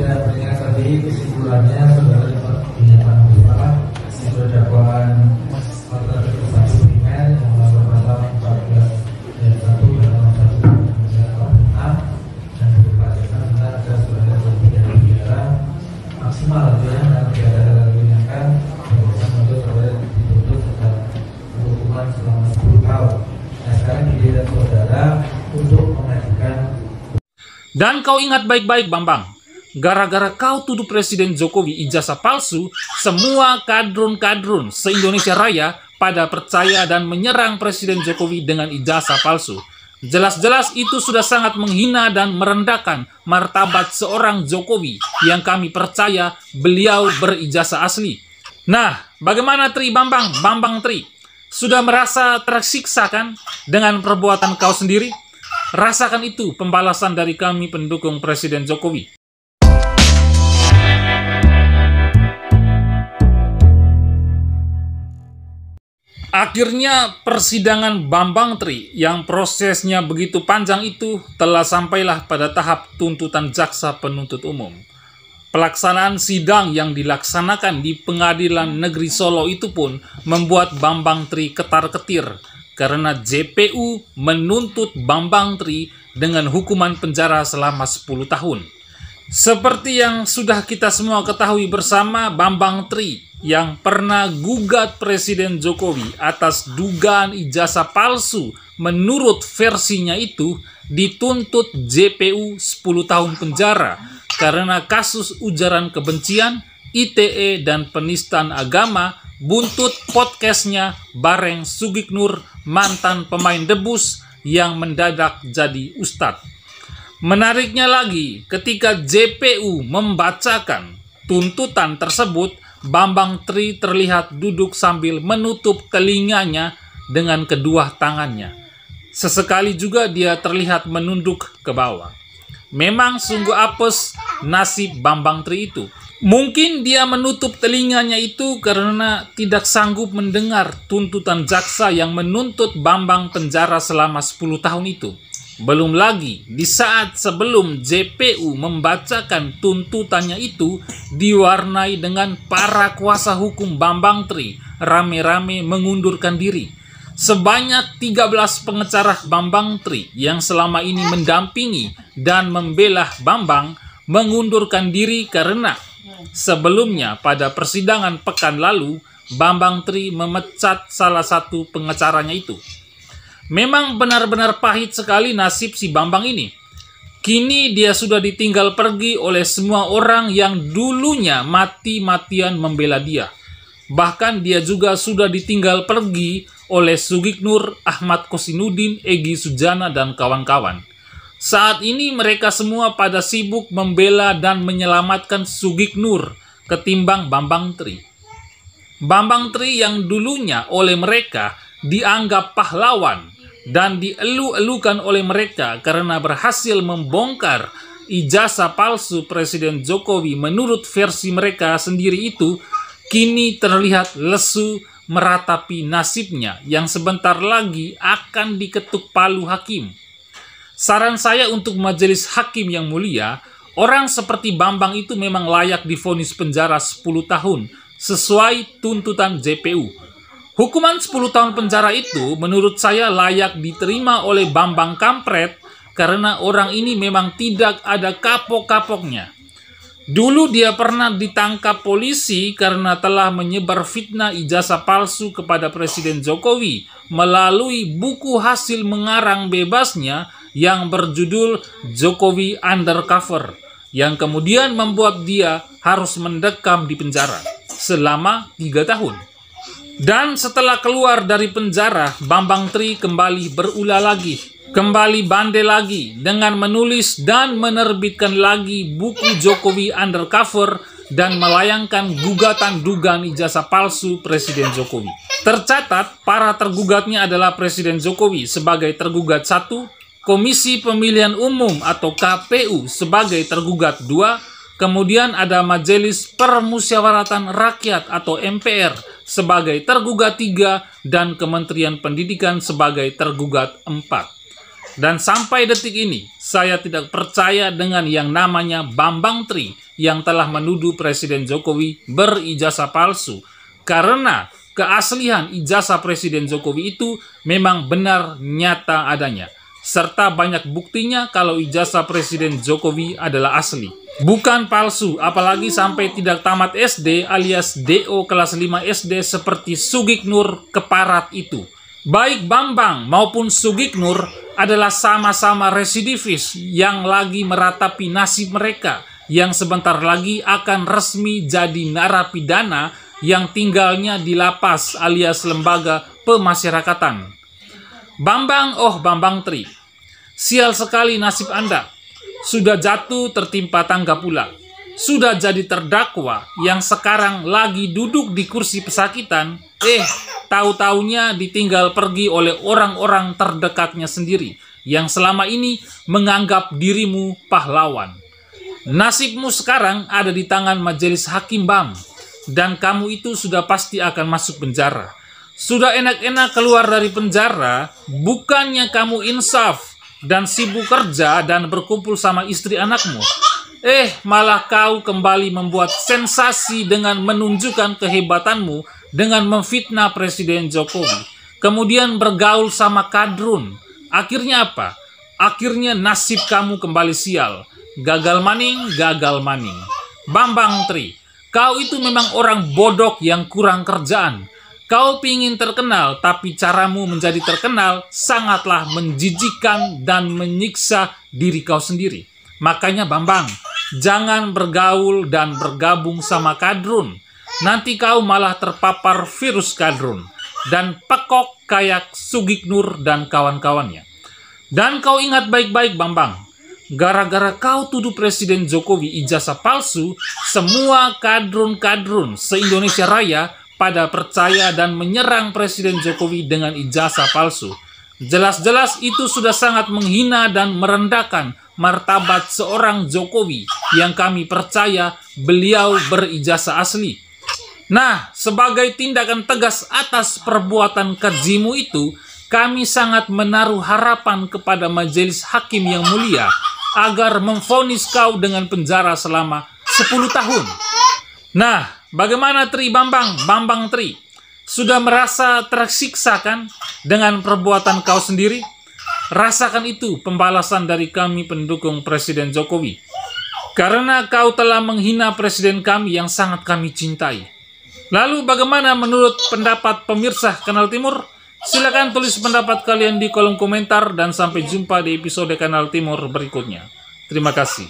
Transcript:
tidak mendengar tadi kesimpulannya, saudara dapat dinyatakan bersalah sesuai dakwaan pasal 1 primer yang melakukan pasal 14 ayat 1 dan 6 dan berbahasan benar dan saudara berpidana penjara maksimal dan tidak ada ringankan dan untuk saudara dituntut dengan hukuman selama 10 tahun. Nah, sekarang giliran saudara untuk mengajukan. Dan kau ingat baik-baik, Bambang, gara-gara kau tuduh Presiden Jokowi ijazah palsu, semua kadrun-kadrun se-Indonesia Raya pada percaya dan menyerang Presiden Jokowi dengan ijazah palsu. Jelas-jelas itu sudah sangat menghina dan merendahkan martabat seorang Jokowi yang kami percaya beliau berijazah asli. Nah, bagaimana Tri Bambang? Bambang Tri, sudah merasa tersiksa kan dengan perbuatan kau sendiri? Rasakan itu pembalasan dari kami pendukung Presiden Jokowi. Akhirnya persidangan Bambang Tri yang prosesnya begitu panjang itu telah sampailah pada tahap tuntutan jaksa penuntut umum. Pelaksanaan sidang yang dilaksanakan di Pengadilan Negeri Solo itu pun membuat Bambang Tri ketar-ketir karena JPU menuntut Bambang Tri dengan hukuman penjara selama 10 tahun. Seperti yang sudah kita semua ketahui bersama, Bambang Tri yang pernah gugat Presiden Jokowi atas dugaan ijazah palsu menurut versinya itu dituntut JPU 10 tahun penjara karena kasus ujaran kebencian, ITE, dan penistaan agama buntut podcastnya bareng Sugiknur, mantan pemain debus yang mendadak jadi ustadz. Menariknya lagi, ketika JPU membacakan tuntutan tersebut, Bambang Tri terlihat duduk sambil menutup telinganya dengan kedua tangannya. Sesekali juga dia terlihat menunduk ke bawah. Memang sungguh apes nasib Bambang Tri itu. Mungkin dia menutup telinganya itu karena tidak sanggup mendengar tuntutan jaksa yang menuntut Bambang penjara selama 10 tahun itu. Belum lagi, di saat sebelum JPU membacakan tuntutannya itu diwarnai dengan para kuasa hukum Bambang Tri rame-rame mengundurkan diri. Sebanyak 13 pengacara Bambang Tri yang selama ini mendampingi dan membela Bambang mengundurkan diri karena sebelumnya pada persidangan pekan lalu Bambang Tri memecat salah satu pengacaranya itu. Memang benar-benar pahit sekali nasib si Bambang ini. Kini dia sudah ditinggal pergi oleh semua orang yang dulunya mati-matian membela dia. Bahkan dia juga sudah ditinggal pergi oleh Sugiknur, Ahmad Kosinudin, Egy Sujana, dan kawan-kawan. Saat ini mereka semua pada sibuk membela dan menyelamatkan Sugiknur ketimbang Bambang Tri. Bambang Tri yang dulunya oleh mereka dianggap pahlawan dan dielu-elukan oleh mereka karena berhasil membongkar ijazah palsu Presiden Jokowi menurut versi mereka sendiri itu, kini terlihat lesu meratapi nasibnya yang sebentar lagi akan diketuk palu hakim. Saran saya untuk majelis hakim yang mulia, orang seperti Bambang itu memang layak divonis penjara 10 tahun sesuai tuntutan JPU. Hukuman 10 tahun penjara itu menurut saya layak diterima oleh Bambang Kampret karena orang ini memang tidak ada kapok-kapoknya. Dulu dia pernah ditangkap polisi karena telah menyebar fitnah ijazah palsu kepada Presiden Jokowi melalui buku hasil mengarang bebasnya yang berjudul Jokowi Undercover, yang kemudian membuat dia harus mendekam di penjara selama 3 tahun. Dan setelah keluar dari penjara, Bambang Tri kembali berulah lagi, kembali bandel lagi dengan menulis dan menerbitkan lagi buku Jokowi Undercover dan melayangkan gugatan dugaan ijazah palsu Presiden Jokowi. Tercatat, para tergugatnya adalah Presiden Jokowi sebagai tergugat 1, Komisi Pemilihan Umum atau KPU sebagai tergugat 2, kemudian ada Majelis Permusyawaratan Rakyat atau MPR sebagai tergugat 3, dan Kementerian Pendidikan sebagai tergugat 4. Dan sampai detik ini, saya tidak percaya dengan yang namanya Bambang Tri yang telah menuduh Presiden Jokowi berijazah palsu, karena keaslian ijazah Presiden Jokowi itu memang benar nyata adanya, serta banyak buktinya kalau ijazah Presiden Jokowi adalah asli, bukan palsu, apalagi sampai tidak tamat SD alias DO kelas 5 SD seperti Sugiknur Keparat itu. Baik Bambang maupun Sugiknur adalah sama-sama residivis yang lagi meratapi nasib mereka, yang sebentar lagi akan resmi jadi narapidana yang tinggalnya di lapas alias lembaga pemasyarakatan. Bambang Tri, sial sekali nasib Anda. Sudah jatuh tertimpa tangga pula. Sudah jadi terdakwa yang sekarang lagi duduk di kursi pesakitan, tahu-taunya ditinggal pergi oleh orang-orang terdekatnya sendiri yang selama ini menganggap dirimu pahlawan. Nasibmu sekarang ada di tangan majelis hakim, Bam, dan kamu itu sudah pasti akan masuk penjara. Sudah enak-enak keluar dari penjara, bukannya kamu insaf dan sibuk kerja dan berkumpul sama istri anakmu, malah kau kembali membuat sensasi dengan menunjukkan kehebatanmu dengan memfitnah Presiden Jokowi, kemudian bergaul sama kadrun. Akhirnya apa? Akhirnya nasib kamu kembali sial. Gagal maning. Bambang Tri, kau itu memang orang bodoh yang kurang kerjaan. Kau pingin terkenal, tapi caramu menjadi terkenal sangatlah menjijikkan dan menyiksa diri kau sendiri. Makanya Bambang, jangan bergaul dan bergabung sama kadrun. Nanti kau malah terpapar virus kadrun dan pekok kayak Sugiknur dan kawan-kawannya. Dan kau ingat baik-baik Bambang, gara-gara kau tuduh Presiden Jokowi ijazah palsu, semua kadrun-kadrun se-Indonesia Raya pada percaya dan menyerang Presiden Jokowi dengan ijazah palsu. Jelas-jelas itu sudah sangat menghina dan merendahkan martabat seorang Jokowi yang kami percaya beliau berijazah asli. Nah, sebagai tindakan tegas atas perbuatan kejimu itu, kami sangat menaruh harapan kepada majelis hakim yang mulia agar memvonis kau dengan penjara selama 10 tahun. Nah, bagaimana Bambang Tri? Sudah merasa tersiksa kan dengan perbuatan kau sendiri? Rasakan itu pembalasan dari kami pendukung Presiden Jokowi. Karena kau telah menghina Presiden kami yang sangat kami cintai. Lalu bagaimana menurut pendapat pemirsa Kanal Timur? Silakan tulis pendapat kalian di kolom komentar dan sampai jumpa di episode Kanal Timur berikutnya. Terima kasih.